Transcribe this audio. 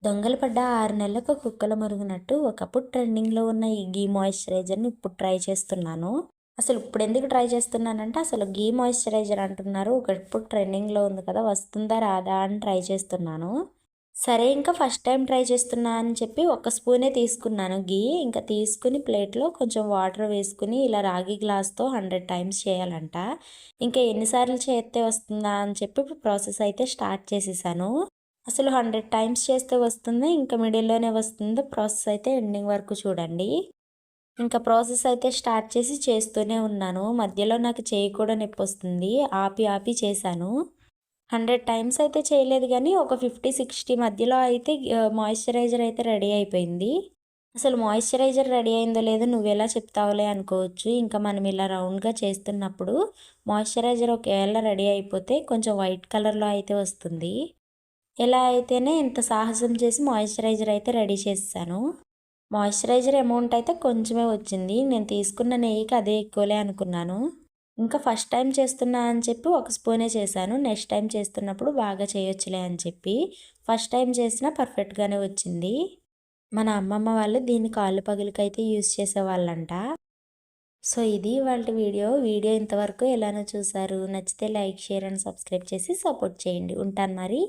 దొంగలు పడ్డ 6 నెలలకు కుక్కల మరుగునట్టు ఒకప్పుడు ట్రెండింగ్‌లో ఉన్న ఈ ఘీ మాయిశ్చరైజర్‌ని ఇప్పుడు ట్రై చేస్తున్నాను. అసలు ఇప్పుడెందుకు ట్రై చేస్తున్నానంటే అసలు ఘీ మాయిశ్చరైజర్ అంటున్నారు. ఒకప్పుడు ట్రెండింగ్‌లో ఉంది కదా! వస్తుందా రాదా అని ట్రై చేస్తున్నాను. సరే ఇంకా ఫస్ట్ టైమ్ ట్రై చేస్తున్నా అని చెప్పి ఒక స్పూనే తీసుకున్నాను ఘీ. ఇంకా తీసుకొని ప్లేట్‌లో కొంచెం వాటర్ వేసుకొని ఇలా రాగి గ్లాస్‌తో 100 టైమ్స్ చేయాలంట. ఇంకా ఎన్ని సార్లు చేత్తే వస్తుందా అని చెప్పి ప్రాసెస్ అయితే స్టార్ట్ చేసేసాను. అసలు 100 టైమ్స్ చేస్తే వస్తుంది. ఇంకా మిడిల్‌లోనే వస్తుంది. ప్రాసెస్ అయితే ఎండింగ్ వరకు చూడండి. ఇంకా ప్రాసెస్ అయితే స్టార్ట్ చేసి చేస్తూనే ఉన్నాను. మధ్యలో నాకు చెయ్యి కూడా నొప్పొస్తుంది. ఆపి ఆపి చేశాను. 100 టైమ్స్ అయితే చేయలేదు గానీ, ఒక 50, 60 మధ్యలో అయితే మాయిశ్చరైజర్ అయితే రెడీ అయిపోయింది. అసలు మాయిశ్చరైజర్ రెడీ అయిందో లేదో నువ్వెలా చెప్తావులే అనుకోవచ్చు. ఇంకా మనం ఇలా రౌండ్‌గా చేస్తున్నప్పుడు మాయిశ్చరైజర్ ఒకవేళ రెడీ అయిపోతే కొంచెం వైట్ కలర్‌లో అయితే వస్తుంది. ఇలా అయితేనే ఇంత సాహసం చేసి మాయిశ్చరైజర్ అయితే రెడీ చేసేసాను. మాయిశ్చరైజర్ అమౌంట్ అయితే కొంచెమే వచ్చింది. నేను తీసుకున్న నెయ్యికి అదే ఎక్కువలే అనుకున్నాను. ఇంకా ఫస్ట్ టైం చేస్తున్నా అని చెప్పి ఒక స్పూనే చేశాను. నెక్స్ట్ టైం చేస్తున్నప్పుడు బాగా చేయొచ్చులే అని చెప్పి ఫస్ట్ టైం చేసినా పర్ఫెక్ట్‌గానే వచ్చింది. మన అమ్మమ్మ వాళ్ళు దీన్ని కాళ్ళు పగులుకైతే యూజ్ చేసేవాళ్ళంట. సో, ఇది ఇవాల్టి వీడియో. వీడియో ఇంతవరకు ఎలానో చూసారు. నచ్చితే లైక్, షేర్ అండ్ సబ్స్క్రైబ్ చేసి సపోర్ట్ చేయండి. ఉంటాను మరి.